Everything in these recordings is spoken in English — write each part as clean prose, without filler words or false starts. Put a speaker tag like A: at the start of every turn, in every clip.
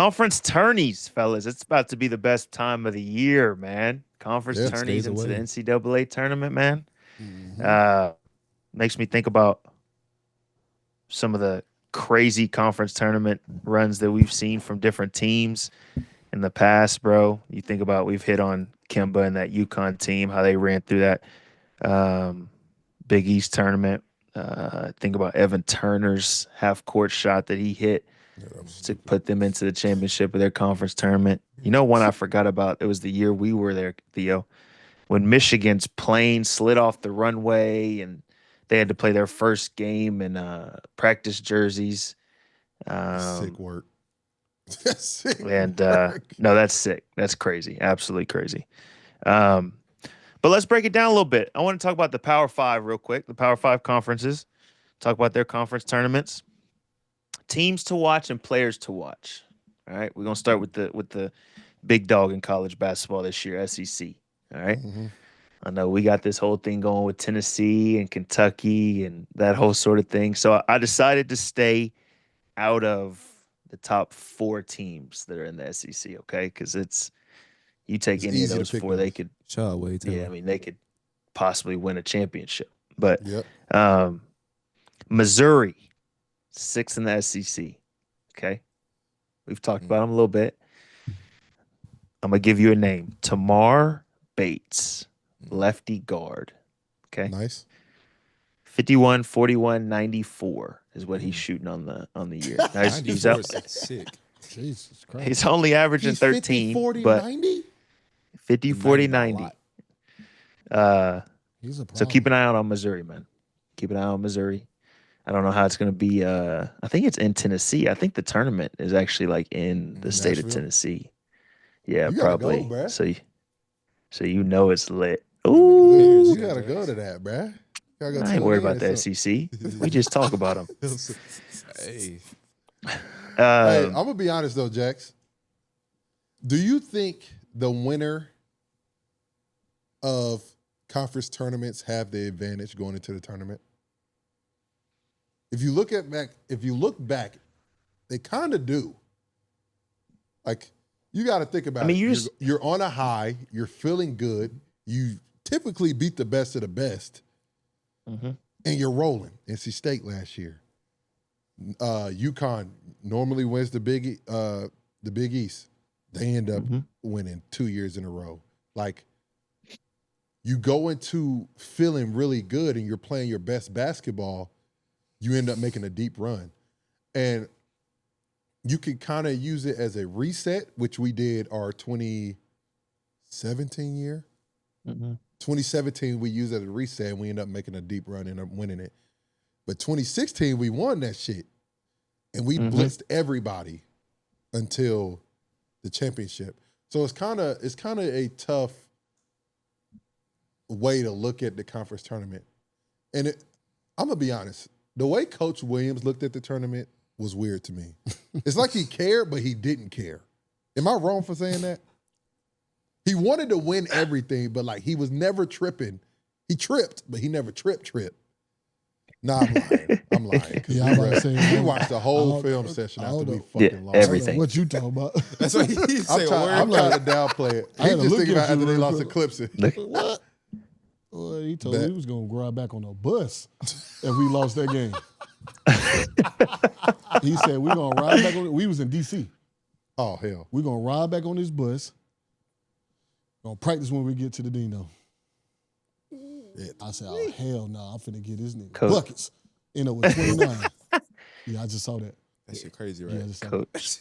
A: Conference tourneys, fellas. It's about to be the best time of the year, man. Conference
B: Yeah.
A: tourneys
C: Stays
A: into the
C: away.
A: NCAA tournament, man.
B: Hmm.
A: Uh, makes me think about some of the crazy conference tournament runs that we've seen from different teams in the past, bro. You think about we've hit on Kimba and that UConn team, how they ran through that um, Big East tournament. Think about Evan Turner's half court shot that he hit
B: Yeah, that was
A: to
B: stupid.
A: put them into the championship of their conference tournament. You know, one I forgot about. It was the year we were there, Theo, when Michigan's plane slid off the runway and they had to play their first game in practice jerseys.
B: That's sick
A: Um,
B: work. That's sick
A: and
B: work.
A: no, that's sick. That's crazy. Absolutely crazy. Um, but let's break it down a little bit. I want to talk about the Power Five real quick. The Power Five conferences. Talk about their conference tournaments, teams to watch, and players to watch. All right, we're gonna start with the big dog in college basketball this year, SEC. All right.
B: Hmm.
A: I know we got this whole thing going with Tennessee and Kentucky and that whole sort of thing. So I decided to stay out of the top four teams that are in the SEC, okay? Because it's you take
B: It's
A: any of
B: easy to
A: those
B: pick
A: four, they
B: those.
A: could,
C: Shaw way,
A: yeah, I
C: Taylor.
A: mean, they could possibly win a championship. But
B: Yep.
A: um, Missouri, sixth in the SEC, okay? We've talked about them a little bit. I'm gonna give you a name: Tamar Bates, lefty guard. Okay,
B: Nice.
A: 51, 41, 94 is what he's
B: Mm.
A: shooting on the year. Now he's
C: 94
A: out.
C: is sick.
D: Jesus Christ.
A: He's only averaging
B: He's 50,
A: 13,
B: 40,
A: but
B: 90?
A: 50,
C: And
A: 40,
C: 90 by a
A: 90.
C: lot.
A: Uh,
D: He's a
A: so
D: problem.
A: keep an eye out on Missouri, man. Keep an eye on Missouri. I don't know how it's going to be. I think it's in Tennessee. I think the tournament is actually like in the state of
B: Nashville?
A: Tennessee. Yeah,
B: You gotta go,
A: probably.
B: bruh.
A: So you know it's lit.
C: Gotta make a
A: Ooh,
C: clearance
B: You
C: there,
B: gotta go
C: Jax.
B: to that, bruh. Gotta go
A: I ain't
B: tune
A: worried
B: in
A: about
B: or
A: the
B: something.
A: SEC. We just talk about them.
C: Hey,
B: Hey,
A: Um,
B: I'm gonna be honest though, Jax. Do you think the winner of conference tournaments have the advantage going into the tournament? If you look back, they kind of do. Like you got to think about
A: I mean,
B: it.
A: you
B: You're,
A: just
B: you're on a high. You're feeling good. You typically beat the best of the best,
A: Mhm.
B: and you're rolling. NC State last year. UConn normally wins the Big East. They end up
A: Mhm.
B: winning 2 years in a row. Like you go into feeling really good and you're playing your best basketball, you end up making a deep run. And you can kind of use it as a reset, which we did our 2017 year.
A: Mhm.
B: 2017, we used it as a reset and we ended up making a deep run and up winning it. But 2016, we won that shit. And we
A: Mhm.
B: blitzed everybody until the championship. So it's kind of a tough way to look at the conference tournament. And I'm gonna be honest, the way Coach Williams looked at the tournament was weird to me. It's like he cared, but he didn't care. Am I wrong for saying that? He wanted to win everything, but like he was never tripping. He tripped, but he never tripped. Nah, I'm lying. I'm lying. 'Cause
D: Yeah, I'm about to say,
B: we watched the whole
D: I
B: film
D: don't-
B: session
D: I
B: after
D: don't
B: we
D: know.
B: fucking
A: Yeah,
B: lost.
D: I don't know
A: everything.
D: what you talking about.
C: that's what he said.
B: I'm
C: Word.
B: trying to downplay it.
D: I
B: He
D: had to
B: just
D: look
B: thinking
D: at
B: about after
D: you
B: they
D: real
B: lost to
D: quick.
B: Clemson.
A: Look,
D: What? Well, he told
B: Bet.
D: me he was gonna ride back on a bus if we lost that game. He said we gonna ride back on. We was in D.C.
B: Oh hell.
D: We gonna ride back on this bus. Gonna practice when we get to the Dino. I said, oh hell no, I'm finna get this nigga
A: Coach.
D: buckets. End up with 29. Yeah, I just saw that.
C: That shit crazy,
D: Yeah, I
C: right?
D: just saw that.
A: Coach.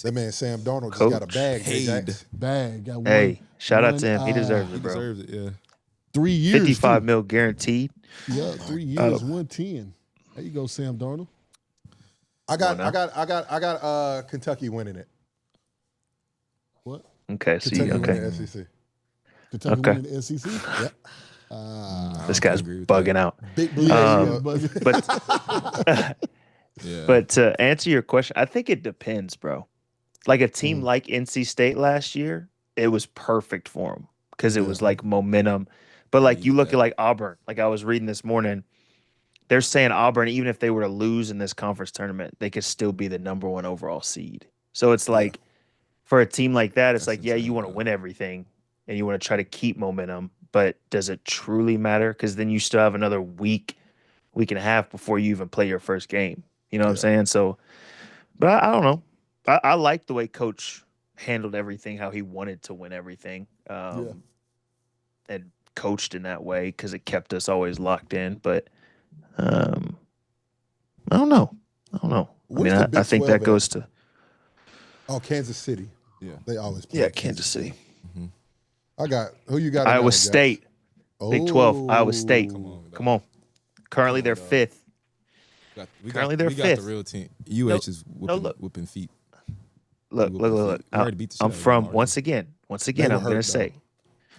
B: That man Sam Darnold just got a
A: Coach.
B: bag.
C: Paid.
B: Jax.
D: Bag got one.
A: Hey, shout out to him. He
D: one,
A: deserves
C: He
A: it, bro.
C: deserves it, yeah.
D: 3 years.
A: 55
D: too.
A: mil guaranteed.
D: Yeah, 3 years, 110. There you go, Sam Darnold.
B: I got
A: Come on
B: Kentucky winning it.
D: What?
A: Okay, so
B: Kentucky
A: you, okay.
B: winning the SEC.
D: Kentucky
A: Okay.
D: winning the SEC?
B: Yep.
A: This
C: don't
A: guy's
C: agree with
A: bugging
C: that.
A: out.
B: Big blue.
A: But
C: Yeah.
A: but to answer your question, I think it depends, bro. Like a team
B: Mhm.
A: like NC State last year, it was perfect for them because it
B: Yeah.
A: was like momentum. But like you
C: Needed
A: look
C: that.
A: at like Auburn, like I was reading this morning, they're saying Auburn, even if they were to lose in this conference tournament, they could still be the number one overall seed. So it's like for a team like that, it's
C: That's
A: like, yeah, you
C: insane,
A: want to
C: though.
A: win everything and you want to try to keep momentum, but does it truly matter? Because then you still have another week and a half before you even play your first game. You know what I'm
B: Yeah.
A: saying? So, but I don't know. I like the way Coach handled everything, how he wanted to win everything, and coached in that way because it kept us always locked in. But um, I don't know. I don't know. I
B: Where's
A: mean,
B: the
A: I
B: Big
A: think that
B: 12 at?
A: goes to
B: Kansas City.
C: Yeah.
B: They always play
A: yeah,
B: Kansas
A: Kansas City,
B: I got who you got in that
A: Iowa
B: one, Josh?
A: State, Big 12, Iowa State.
C: Come on,
A: Come on. Currently, they're
C: dog.
A: fifth.
C: We
A: Currently, they're
C: we got the
A: fifth.
C: real team. UH is
A: look.
C: whooping feet.
A: Look,
C: Whooping
A: look.
C: feet. We already beat the shit
A: I'm
C: out of them
A: from
C: already.
A: once again.
B: They were
A: I'm gonna
B: hurt,
A: say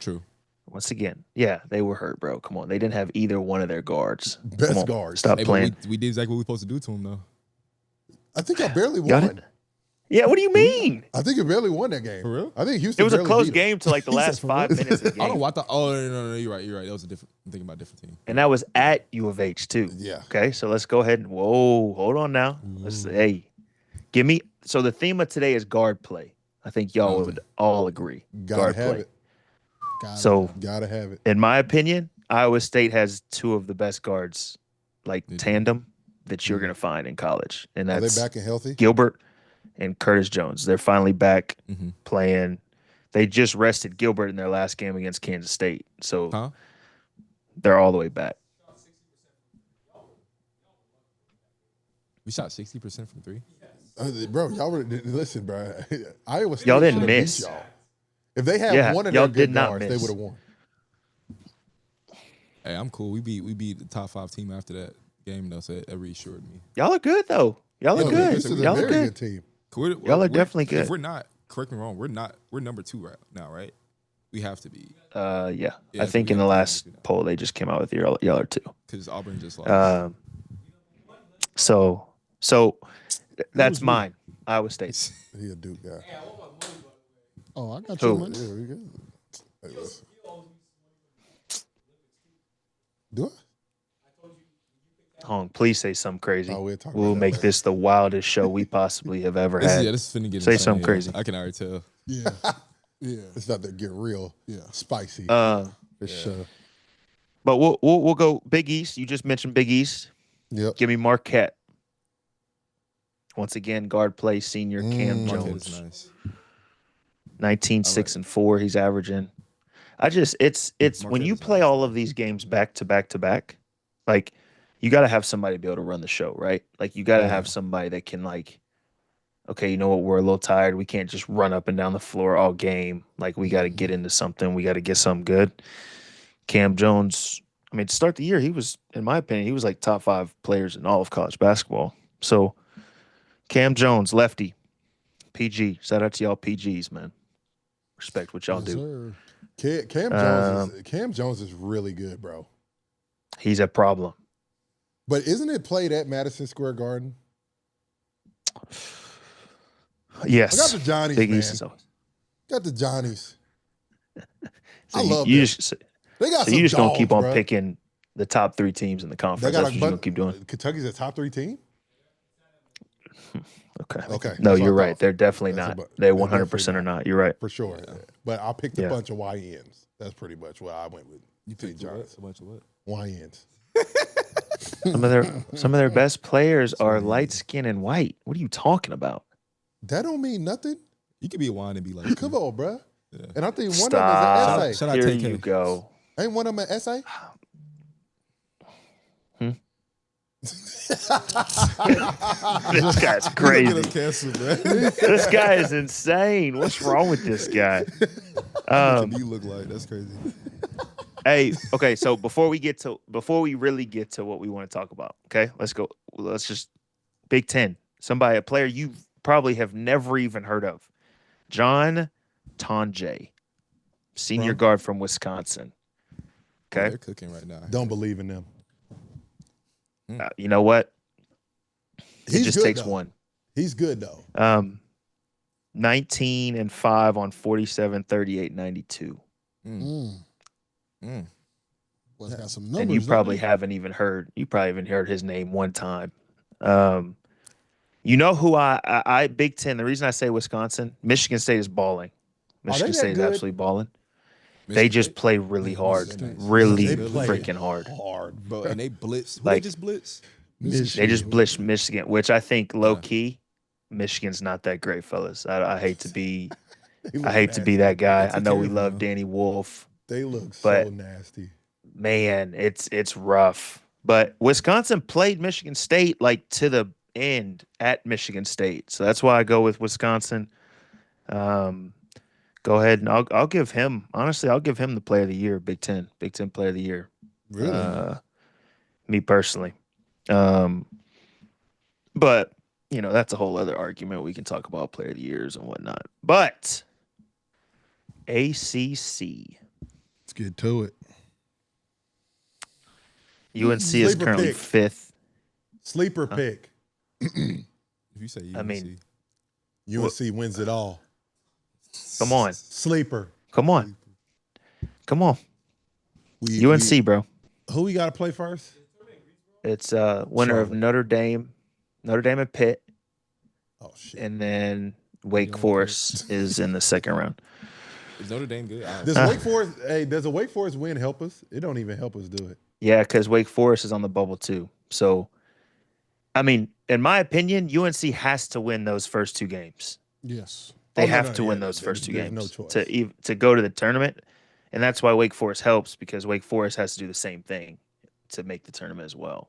C: True.
A: once again. Yeah, they were hurt, bro. Come on, they didn't have either one of their guards.
B: Best
A: Come on,
B: guards.
A: Stop
C: Hey, but
A: playing.
C: we did exactly what we supposed to do to them, though.
B: I think I barely
A: Y'all
B: won.
A: didn't? Yeah, what do you mean?
B: I think I barely won that game.
C: For real?
B: I think Houston
A: It was a
B: barely
A: close
B: beat 'em.
A: game to like the last
D: for
A: 5
D: real?
A: minutes of the
C: I don't
A: game.
C: know. I thought. Oh no, you're right. That was a different. I'm thinking about a different team.
A: And that was at U of H too.
B: Yeah.
A: Okay, so let's go ahead and hold on now. Let's give me. So the theme of today is guard play. I think y'all would all agree.
B: Gotta
A: Guard
B: have
A: play.
B: it.
A: So
B: Gotta have it.
A: in my opinion, Iowa State has two of the best guards, like tandem, that you're gonna find in college, and
B: Are
A: that's
B: they back and healthy?
A: Gilbert and Curtis Jones. They're finally back
C: Mhm.
A: playing. They just rested Gilbert in their last game against Kansas State, so
C: Huh?
A: they're all the way back.
C: We shot 60% from three.
B: Bro, y'all were listen, bro. Iowa State
A: Y'all didn't
B: should have beat
A: miss.
B: y'all. If they had
A: Yeah,
B: one of
A: y'all
B: their good
A: did not
B: guards, they
A: miss.
B: would have won.
C: Hey, I'm cool. We beat the top 5 team after that game, though. So that reassured me.
A: Y'all are good though. Y'all are
B: Yo,
A: good.
B: Houston's a
A: Y'all are
B: very
A: good.
B: good team.
A: Y'all are definitely good.
C: If we're not, correct me wrong. We're number 2 right now, right? We have to be
A: Yeah.
C: Yeah,
A: I think
C: we
A: in the
C: have to
A: last
C: be,
A: poll they just came out with y'all are too.
C: because Auburn just lost.
A: So that's mine. Iowa State.
B: He a Duke guy.
D: Oh, I got
A: Who?
D: your money.
B: Yeah, we good. Hey, listen. Do I?
A: Hong, please say something crazy.
B: Oh, we'll talk
A: We'll
B: about that
A: make
B: later.
A: this the wildest show we possibly have ever
C: This
A: had.
C: is finna get
A: Say
C: insane,
A: something
C: yeah.
A: crazy.
C: I can already tell.
D: Yeah. Yeah.
B: It's not to get real.
D: Yeah.
B: Spicy.
A: Uh,
B: for sure.
A: but we'll go Big East. You just mentioned Big East.
B: Yep.
A: Give me Marquette. Once again, guard play senior Cam
C: Marquette
A: Jones.
C: is nice.
A: 19, 6, and 4 he's averaging. It's when
C: Marquette
A: you
C: is
A: play
C: nice.
A: all of these games back to back to back, like you got to have somebody to be able to run the show, right? Like you got to have somebody that can like, okay, you know what, we're a little tired. We can't just run up and down the floor all game. Like we got to get into something. We got to get something good. Cam Jones, I mean, to start the year, he was, in my opinion, he was like top 5 players in all of college basketball. So Cam Jones, lefty, PG. Shout out to y'all PGs, man. Respect what y'all
D: Yes,
A: do.
D: sir.
B: Cam Jones is really good, bro.
A: He's a problem.
B: But isn't it played at Madison Square Garden?
A: Yes.
B: I got the Johnnies,
A: Big
B: man.
A: East is always.
B: Got the Johnnies.
A: So
B: I love
A: you
B: them.
A: just,
B: They got
A: so
B: some
A: you just gonna keep on
B: dogs, bruh.
A: picking the top 3 teams in the
B: They
A: conference.
B: got
A: That's what you're gonna keep doing.
B: Kentucky's a top 3 team.
A: Okay.
B: Okay.
A: No,
B: that's what
A: you're
B: I
A: right.
B: thought.
A: They're definitely
B: That's
A: not.
B: a bu-
A: They
B: they're
A: 100%
B: definitely
A: are
B: not.
A: not. You're right.
B: For sure. But I picked a
A: Yeah.
B: bunch of YNs. That's pretty much what I went with.
C: You
B: St.
C: picked
B: John's.
C: a bunch of what?
B: YNs.
A: Some of their best players are light skin and white. What are you talking about?
B: That don't mean nothing.
C: You could be a wine and be like,
B: Come on, bruh.
C: Yeah.
B: And I think one
A: Stop.
B: of them is an essay.
C: Shout out
A: Here
C: 10K.
A: you go.
B: Ain't one of them an essay?
A: This guy's crazy.
C: canceled, man.
A: This guy is insane. What's wrong with this guy?
C: What do you look like? That's crazy.
A: Hey, okay, so before we really get to what we want to talk about, okay, let's go. Let's just Big Ten. A player you probably have never even heard of, John Tonje, senior guard from Wisconsin. Okay,
C: They're cooking right now.
B: Don't believe in them.
A: you know what? It
B: He's
A: just
B: good,
A: takes
B: though.
A: one.
B: He's good, though.
A: 19 and 5 on 47, 38, 92.
D: Well, it's got some numbers.
A: And you
D: don't
A: probably
D: it?
A: haven't even heard. You probably haven't heard his name one time. You know who I Big Ten. The reason I say Wisconsin, Michigan State is balling. Michigan
B: that
A: State is
B: good?
A: absolutely balling. They
C: Michigan
A: just
C: State?
A: play really hard,
C: State.
A: really
B: They play
A: freaking hard.
B: hard,
C: Bro, and they blitz. Who
A: Like-
C: they just blitz?
A: They just blitzed Michigan, which I think low key, Michigan's not that great, fellas. I hate to be, I hate to be that guy.
C: They
A: I
C: took
A: know
C: care
A: we
C: of him,
A: love
C: though.
A: Danny Wolf.
B: They look
A: But-
B: so nasty.
A: Man, it's rough. But Wisconsin played Michigan State like to the end at Michigan State, so that's why I go with Wisconsin. Go ahead and I'll give him, honestly, I'll give him the Player of the Year, Big Ten Player of the Year.
B: Really?
A: Me personally. But you know, that's a whole other argument. We can talk about Player of the Years and whatnot. But ACC.
B: Let's get to it.
A: UNC is
B: Sleeper
A: currently
B: pick.
A: 5th.
B: Sleeper pick.
C: If you say UNC,
A: I mean,
B: UNC wins it all.
A: Come on.
B: Sleeper.
A: Come on. Come on. UNC, bro.
B: Who we got to play first?
A: It's winner of
B: Charlotte.
A: Notre Dame and Pitt,
B: Oh shit.
A: and then Wake Forest is in the second round.
C: is Notre Dame good?
B: Does Wake Forest? Hey, does a Wake Forest win help us? It don't even help us do it.
A: Yeah, because Wake Forest is on the bubble too. So, I mean, in my opinion, UNC has to win those first 2 games.
D: Yes.
A: They
B: Oh, no,
A: have
B: no,
A: to
B: yeah,
A: win those
B: there's-
A: first 2
B: there's
A: games
B: no choice.
A: to go to the tournament, and that's why Wake Forest helps, because Wake Forest has to do the same thing to make the tournament as well.